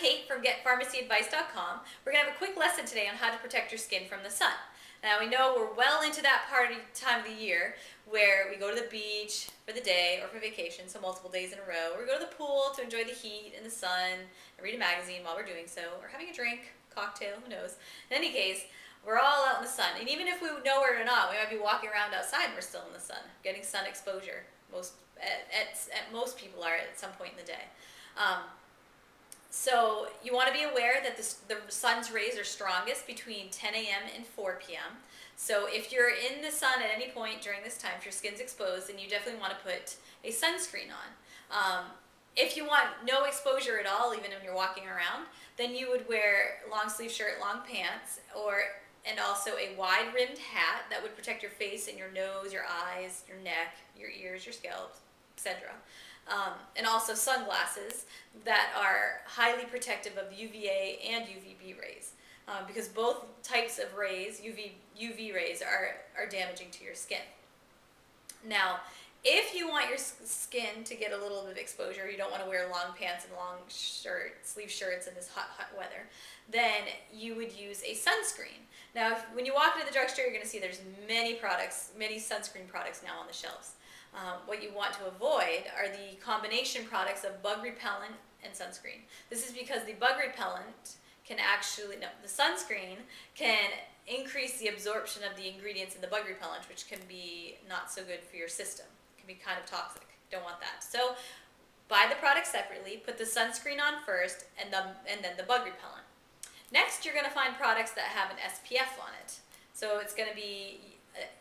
Kate from GetPharmacyAdvice.com. We're going to have a quick lesson today on how to protect your skin from the sun. Now we know we're well into that time of the year where we go to the beach for the day or for vacation, so multiple days in a row, or we go to the pool to enjoy the heat and the sun and read a magazine while we're doing so, or having a drink, cocktail, who knows. In any case, we're all out in the sun, and even if we know it or not, we might be walking around outside and we're still in the sun, getting sun exposure. Most people are at some point in the day. So you want to be aware that the sun's rays are strongest between 10 a.m. and 4 p.m. So if you're in the sun at any point during this time, if your skin's exposed, then you definitely want to put a sunscreen on. If you want no exposure at all, even when you're walking around, then you would wear long sleeve shirt, long pants, and also a wide rimmed hat that would protect your face and your nose, your eyes, your neck, your ears, your scalp, etc. And also sunglasses that are highly protective of UVA and UVB rays, because both types of rays, UV rays, are damaging to your skin. Now, if you want your skin to get a little bit of exposure, you don't want to wear long pants and long sleeve shirts in this hot weather, then you would use a sunscreen. Now, when you walk into the drugstore, you're going to see there's many sunscreen products now on the shelves. What you want to avoid are the combination products of bug repellent and sunscreen. This is because the bug repellent the sunscreen can increase the absorption of the ingredients in the bug repellent, which can be not so good for your system. It can be kind of toxic. Don't want that. So buy the product separately, put the sunscreen on first, and then the bug repellent. Next, you're going to find products that have an SPF on it. So it's going to be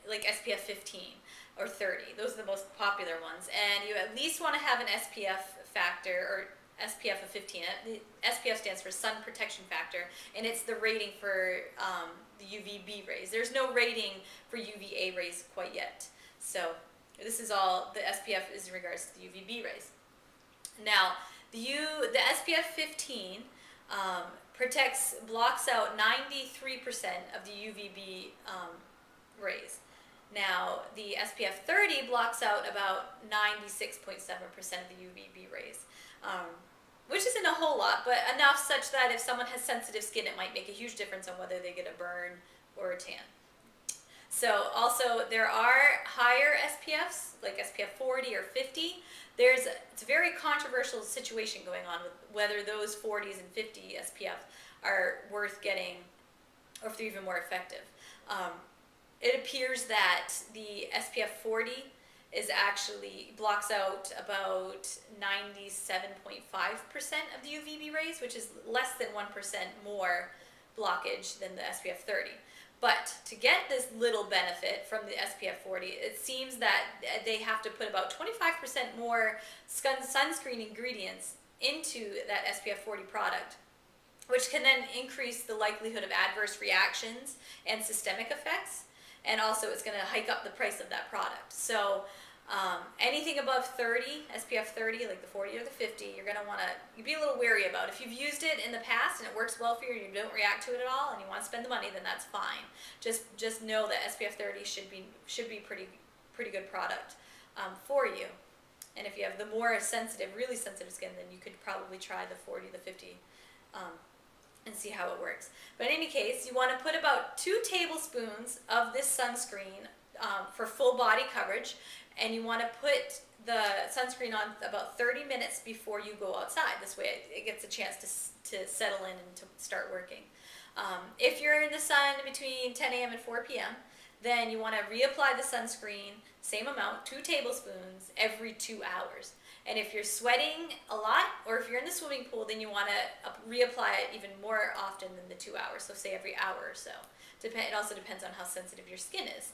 like SPF 15 or 30. Those are the most popular ones. And you at least want to have an SPF factor, or SPF of 15. The SPF stands for sun protection factor, and it's the rating for the UVB rays. There's no rating for UVA rays quite yet. So this is all the SPF is in regards to the UVB rays. Now, the SPF 15 blocks out 93% of the UVB rays. Now, the SPF 30 blocks out about 96.7% of the UVB rays, which isn't a whole lot, but enough such that if someone has sensitive skin, it might make a huge difference on whether they get a burn or a tan. So also, there are higher SPFs, like SPF 40 or 50. It's a very controversial situation going on with whether those 40s and 50 SPF are worth getting, or if they're even more effective. It appears that the SPF 40 blocks out about 97.5% of the UVB rays, which is less than 1% more blockage than the SPF 30. But to get this little benefit from the SPF 40, it seems that they have to put about 25% more sunscreen ingredients into that SPF 40 product, which can then increase the likelihood of adverse reactions and systemic effects. And also it's going to hike up the price of that product. So anything above 30, SPF 30, like the 40 or the 50, you're going to want to be a little wary about. If you've used it in the past and it works well for you and you don't react to it at all and you want to spend the money, then that's fine. Just know that SPF 30 should be pretty good product for you. And if you have the more really sensitive skin, then you could probably try the 40, the 50 and see how it works. But in any case, you want to put about 2 tablespoons of this sunscreen for full body coverage, and you want to put the sunscreen on about 30 minutes before you go outside. This way it gets a chance to settle in and to start working. If you're in the sun between 10 a.m. and 4 p.m., then you want to reapply the sunscreen, same amount, 2 tablespoons, every 2 hours. And if you're sweating a lot, or if you're in the swimming pool, then you want to reapply it even more often than the 2 hours, so say every hour or so. It also depends on how sensitive your skin is.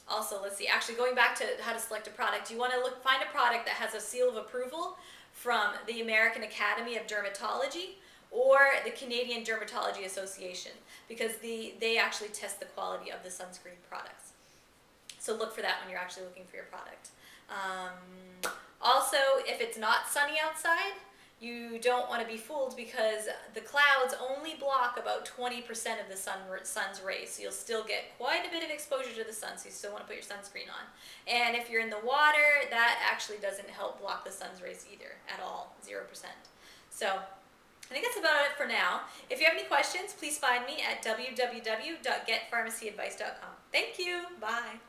Also, let's see, actually going back to how to select a product, you want to find a product that has a seal of approval from the American Academy of Dermatology or the Canadian Dermatology Association, because they actually test the quality of the sunscreen products. So look for that when you're actually looking for your product. Also, if it's not sunny outside, you don't want to be fooled, because the clouds only block about 20% of the sun's rays, so you'll still get quite a bit of exposure to the sun, so you still want to put your sunscreen on. And if you're in the water, that actually doesn't help block the sun's rays either, at all, 0%. So I think that's about it for now. If you have any questions, please find me at www.getpharmacyadvice.com. Thank you. Bye.